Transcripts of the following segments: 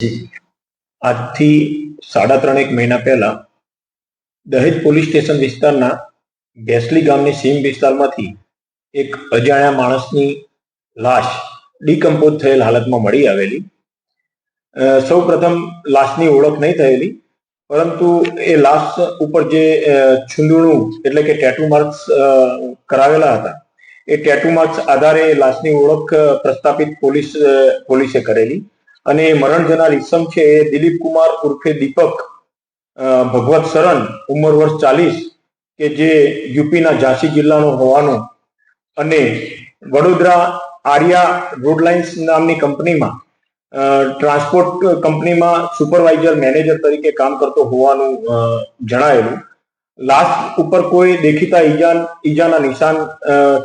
જી આજથી 3.5 મહિના પહેલા દહેજ પોલીસ સ્ટેશન વિસ્તારના બેસલી ગામની સીમ વિસ્તારમાંથી એક અજાણ્યા માણસની લાશ ડીકમ્પોઝ થયેલ હાલતમાં મળી આવેલી. સૌ પ્રથમ લાશની ઓળખ નહીં થયેલી, પરંતુ એ લાશ ઉપર જે છૂંદણું એટલે કે ટેટુ માર્ક્સ કરાવેલા હતા, એ ટેટુ માર્ક્સ આધારે લાશની ઓળખ પ્રસ્થાપિત પોલીસે કરેલી. અને મરણ જનાર ઈસમ છે એ દિલીપ કુમાર ઉર્ફે દીપક ભગવત શરણ, ઉંમર વર્ષ 40, કે જે યુપીના ઝાંસી જિલ્લાનો હોવાનું અને વડોદરા આર્યા રોડ લાઇન્સ નામની કંપનીમાં ટ્રાન્સપોર્ટ કંપનીમાં સુપરવાઇઝર મેનેજર તરીકે કામ કરતો હોવાનું જણાયેલું. લાશ ઉપર કોઈ દેખીતા ઈજાના નિશાન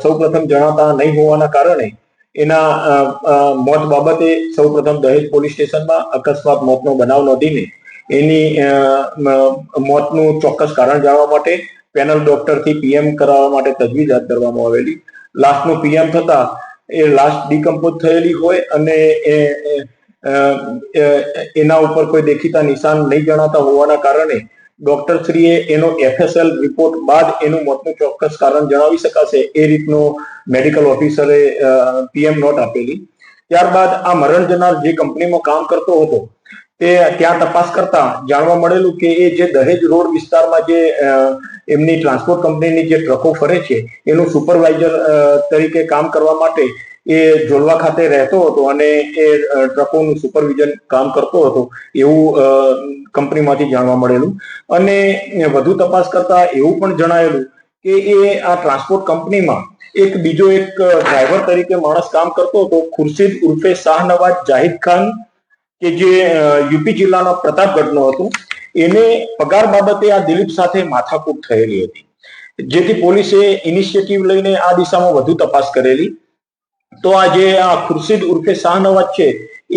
સૌપ્રથમ જણાતા નહીં હોવાના કારણે એના મોત બાબતે સૌપ્રથમ દહેજ પોલીસ સ્ટેશનમાં અકસ્માત મોતનો બનાવ નોંધીને એની મોતનું ચોક્કસ કારણ જાણવા માટે પેનલ ડોક્ટરથી પીએમ કરાવવા માટે તજવીજ હાથ ધરવામાં આવેલી. લાશનું પીએમ થતા એ લાશ ડીકમ્પોઝ થયેલી હોય અને એના ઉપર કોઈ દેખીતા નિશાન નહીં જણાતા હોવાના કારણે ડોક્ટરશ્રીએ એનો એફએસએલ રિપોર્ટ બાદ એનું મોતનું ચોક્કસ કારણ જણાવી શકાશે એ રીતનો મેડિકલ ઓફિસરે પીએમ નોટ આપેલી. ત્યારબાદ આ મરણ જનાર જે કંપનીમાં કામ કરતો હતો તે ત્યાં તપાસ કરતા જાણવા મળેલું કે એ જે દહેજ રોડ વિસ્તારમાં જે એમની ટ્રાન્સપોર્ટ કંપનીની જે ટ્રકો ફરે છે એનું સુપરવાઇઝર તરીકે કામ કરવા માટે એ જોલવા ખાતે રહેતો હતો અને એ ટ્રકોનું સુપરવિઝન કામ કરતો હતો એવું કંપનીમાંથી જાણવા મળેલું. અને વધુ તપાસ કરતા એવું પણ જણાયેલું કે એ આ ટ્રાન્સપોર્ટ કંપનીમાં બીજો એક ડ્રાઈવર તરીકે માણસ કામ કરતો હતો, ખુરશીદ ઉર્ફે શાહનવાજ જાહિદ ખાન, કે જે યુપી જિલ્લાના પ્રતાપગઢનો હતો. એને પગાર બાબતે આ દિલીપ સાથે માથાકૂટ થયેલી હતી, જેથી પોલીસે ઇનિશિયેટિવ લઈને આ દિશામાં વધુ તપાસ કરેલી. તો આ જે ખુરશીદ ઉર્ફે શાહનવાજ છે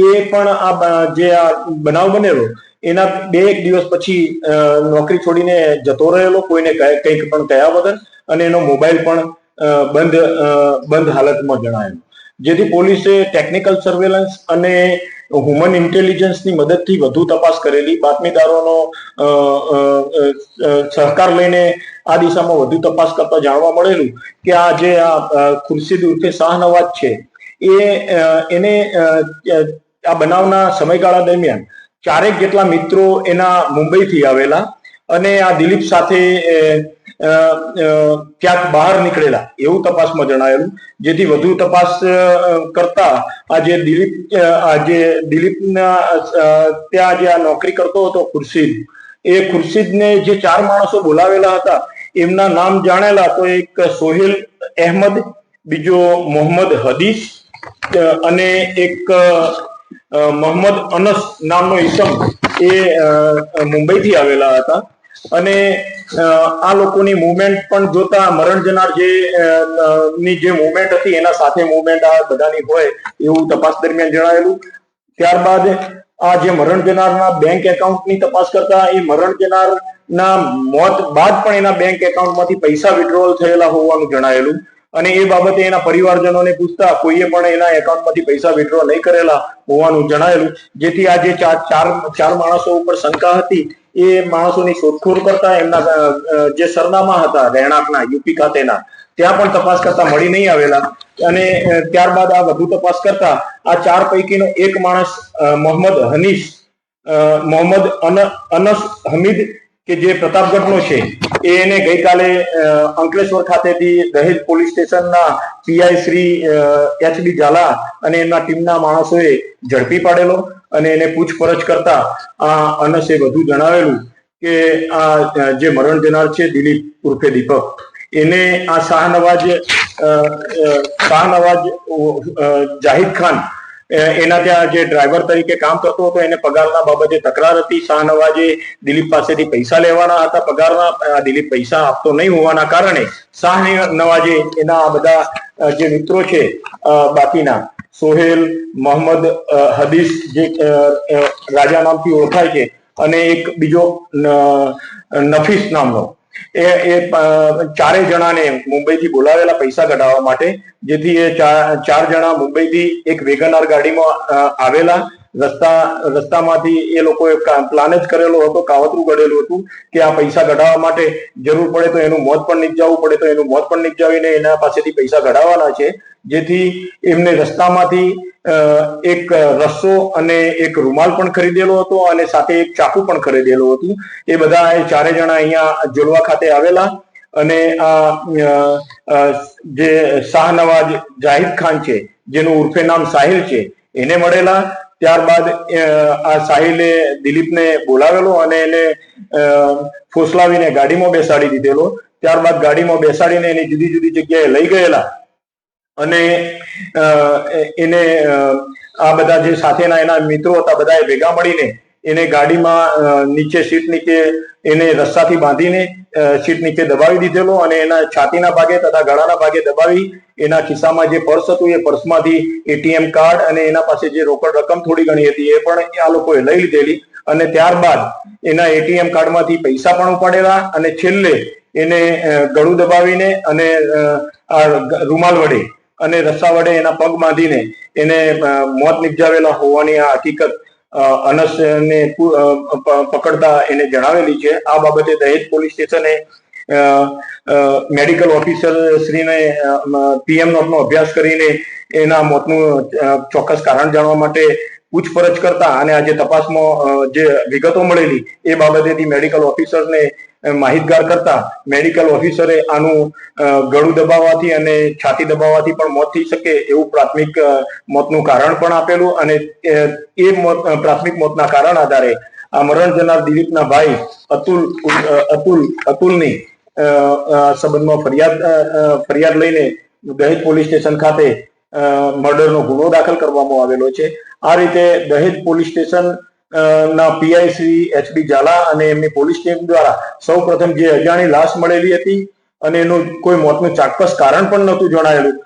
એ પણ આ જે આ બનાવ બનેલો એના 2-1 દિવસ પછી નોકરી છોડીને જતો રહેલો, કોઈને કંઈક પણ કહ્યા વગર, અને એનો મોબાઈલ પણ બંધ હાલતમાં જણાયેલો. જેથી પોલીસે ટેકનિકલ સર્વેલન્સ અને હ્યુમન ઇન્ટેલિજન્સની મદદથી વધુ તપાસ કરેલી. બાતમીદારોનો સહકાર લઈને આ દિશામાં વધુ તપાસ કરતા જાણવા મળેલું કે આ જે ખુરશીદ ઉર્ફે શાહનવાજ છે એને આ બનાવના સમયગાળા દરમિયાન 4 જેટલા મિત્રો એના મુંબઈથી આવેલા અને આ દિલીપ સાથે ક્યાંક બહાર નીકળેલા એવું તપાસમાં જણાયેલું. જેથી વધુ તપાસ કરતા આ જે દિલીપના ત્યાં જે આ નોકરી કરતો હતો ખુરશીદને જે 4 માણસો બોલાવેલા હતા એમના નામ જાણેલા તો એક સોહેલ અહેમદ, બીજો મોહમ્મદ હદીસ અને એક મોહમ્મદ અનસ નામનો ઈસમ એ મુંબઈથી આવેલા હતા. અને આ લોકોની મુવમેન્ટ પણ જોતા મરણ જનાર જે મુવમેન્ટ હતી એના સાથે મુવમેન્ટ આ બધાની હોય એવું તપાસ દરમિયાન જણાયેલું. ત્યારબાદ આ જે મરણ જનારના બેંક એકાઉન્ટની તપાસ કરતા એ મરણ જનારના મોત બાદ પણ એના બેંક એકાઉન્ટમાંથી પૈસા વિડ્રોવલ થયેલા હોવાનું જણાયેલું. અને એ બાબતે એના પરિવારજનોને પૂછતા કોઈએ પણ એના એકાઉન્ટમાંથી પૈસા વિડ્રો નહીં કરેલા હોવાનું જણાયેલું. જેથી આ જે ચાર માણસો ઉપર શંકા હતી એ માણસોની શોધખોળ કરતા એમના જે સરનામા હતા રહેણાંકના યુપી ખાતેના ત્યાં પણ તપાસ કરતા મળી નહીં આવેલા. અને ત્યારબાદ આ વધુ તપાસ કરતા આ 4 પૈકીનો એક માણસ મોહમ્મદ અનસ હમીદ, કે જે પ્રતાપગઢનો છે, એને ગઈકાલે અંકલેશ્વર ખાતેથી દહેજ પોલીસ સ્ટેશનના પીઆઈ શ્રી એચબી ઝાલા અને એમના ટીમના માણસોએ ઝડપી પાડેલો. અને એને પૂછપરછ કરતા આ અનસે વધુ જણાવેલું કે આ જે મરણ જનાર છે દિલીપ ઉર્ફે દીપક, એને આ શાહનવાજ જાહિદ ખાન એના ત્યાં જે ડ્રાઈવર તરીકે કામ કરતો હતો એને પગારના બાબતે તકરાર હતી. શાહનવાજે દિલીપ પાસેથી પૈસા લેવાના હતા પગારના, દિલીપ પૈસા આપતો નહીં હોવાના કારણે શાહનવાજે એના આ બધા જે મિત્રો છે બાકીના સોહેલ, મોહમ્મદ હદીસ જે રાજા નામથી ઓળખાય છે, અને એક બીજો નફીસ નામનો, એ 4 જણાને મુંબઈથી બોલાવેલા પૈસા કઢાવવા માટે. જેથી એ 4 જણા મુંબઈથી એક વેગનાર ગાડીમાં આવેલા રસ્તામાંથી એ લોકોએ પ્લાન જ કરેલો હતો, કાવતરું ઘડેલું હતું કે આ પૈસા કઢાવવા માટે જરૂર પડે તો એનું મોત પણ નિપજાવવું પડે તો એનું મોત પણ નિપજાવીને એના પાસેથી પૈસા કઢાવવાના છે, જેથી એમને રસ્તામાંથી એક રસ્સો અને એક રૂમાલ પણ ખરીદેલો હતો અને સાથે એક ચાકુ પણ ખરીદેલું હતું. એ બધા ચારે જણા અહીંયા જોડવા ખાતે આવેલા અને આ જે શાહનવાજ જાહિદ ખાન છે, જેનું ઉર્ફે નામ સાહિલ છે, એને મળેલા. ત્યારબાદ આ સાહિલે દિલીપને બોલાવેલો અને એને ફોસલાવીને ગાડીમાં બેસાડી દીધેલો. ત્યારબાદ ગાડીમાં બેસાડીને એની જુદી જુદી જગ્યાએ લઈ ગયેલા અને એને આ બધા જે સાથેના એના મિત્રો હતા બધાએ ભેગા મળીને એને ગાડીમાં નીચે સીટ નીચે એને રસ્સાથી બાંધીને સીટ નીચે દબાવી દીધેલો અને એના છાતીના ભાગે તથા ગળાના ભાગે દબાવી એના ખિસ્સામાં જે પર્સ હતું એ પર્સમાંથી એટીએમ કાર્ડ અને એના પાસે જે રોકડ રકમ થોડી ઘણી હતી એ પણ આ લોકોએ લઈ લીધેલી અને ત્યારબાદ એના એટીએમ કાર્ડમાંથી પૈસા પણ ઉપાડેલા અને છેલ્લે એને ગળું દબાવીને અને આ રૂમાલ વડે અને રસ્સા વડે એના પગ બાંધીને એને મોત નિપજાવેલા હોવાની આ હકીકત અનસને પકડતા એને જણાવેલી છે. આ બાબતે દહેજ પોલીસ સ્ટેશને મેડિકલ ઓફિસર શ્રીને પીએમ નોટનો અભ્યાસ કરીને એના મોતનું ચોક્કસ કારણ જાણવા માટે પૂછપરછ કરતા અને આજે તપાસમાં જે વિગતો મળેલી એ બાબતેથી મેડિકલ ઓફિસરને માહિતગાર કરતા મેડિકલ ઓફિસરે આનું ગળું દબાવવાથી અને છાતી દબાવવાથી પણ મોત થઈ શકે એવું પ્રાથમિક મોતનું કારણ પણ આપેલું અને એ પ્રાથમિક મોતના કારણ આધારે આ મરણ જનાર દિલીપના ભાઈ અતુલની સંબંધમાં ફરિયાદ લઈને દહેજ પોલીસ સ્ટેશન ખાતે મર્ડરનો ગુનો દાખલ કરવામાં આવેલો છે. આ રીતે દહેજ પોલીસ સ્ટેશન ના પીઆઈ શ્રી એચડી ઝાલા અને એમની પોલીસ ટીમ દ્વારા સૌ પ્રથમ જે અજાણી લાશ મળેલી હતી અને એનું કોઈ મોતનું ચોક્કસ કારણ પણ નહોતું જણાયેલું,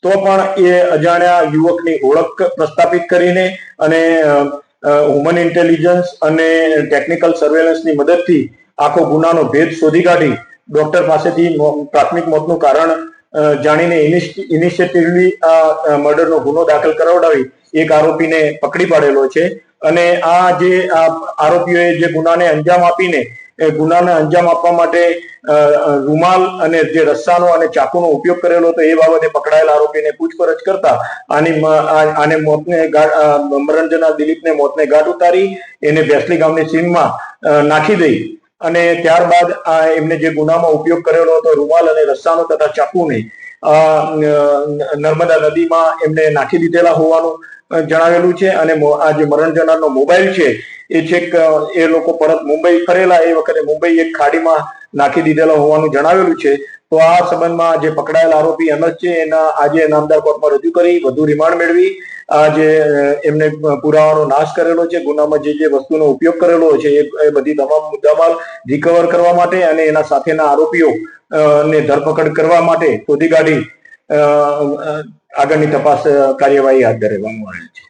તો પણ એ અજાણ્યા યુવકની ઓળખ પ્રસ્થાપિત કરીને અને હ્યુમન ઇન્ટેલિજન્સ અને ટેકનિકલ સર્વેલન્સની મદદથી આખો ગુનાનો ભેદ શોધી કાઢી ડોક્ટર પાસેથી પ્રાથમિક મોતનું કારણ જાણીને ઇનિશિયેટિવલી આ મર્ડરનો ગુનો દાખલ કરાવડાવી એક આરોપીને પકડી પાડેલો છે અને આ જે આરોપીઓએ જે ગુનાને અંજામ આપીને ગુનાને અંજામ આપવા માટે રૂમાલ અને જે રસ્સાનો અને ચાકુનો ઉપયોગ કરેલો હતો એ બાબતે પકડાયેલા આરોપીને પૂછપરછ કરતા આને મોતને મરણ જનાર દિલીપને મોતને ઘાટ ઉતારી એને ભેસલી ગામની સીમમાં નાખી દઈ અને ત્યારબાદ એમને જે ગુનામાં ઉપયોગ કરેલો હતો રૂમાલ અને રસ્સાનો તથા ચાકુને નર્મદા નદીમાં એમને નાખી દીધેલા હોવાનું જણાવેલું છે અને આ જે મરણ જનારનો મોબાઈલ છે એ છેક એ લોકો પરત મુંબઈ ફરેલા એ વખતે મુંબઈ એક ખાડીમાં નાખી દીધેલા હોવાનું જણાવેલું છે. તો આ સંબંધમાં જે પકડાયેલા આરોપી અનસ છે એના આજે નામદાર કોર્ટમાં રજૂ કરી વધુ રિમાન્ડ મેળવી આ જે એમને પુરાવાનો નાશ કરેલો છે, ગુનામાં જે વસ્તુનો ઉપયોગ કરેલો છે એ બધી તમામ મુદ્દામાલ રિકવર કરવા માટે અને એના સાથેના આરોપીઓ ને ધરપકડ કરવા માટે શોધી કાઢી આગળની તપાસ કાર્યવાહી હાથ ધરવામાં આવી છે.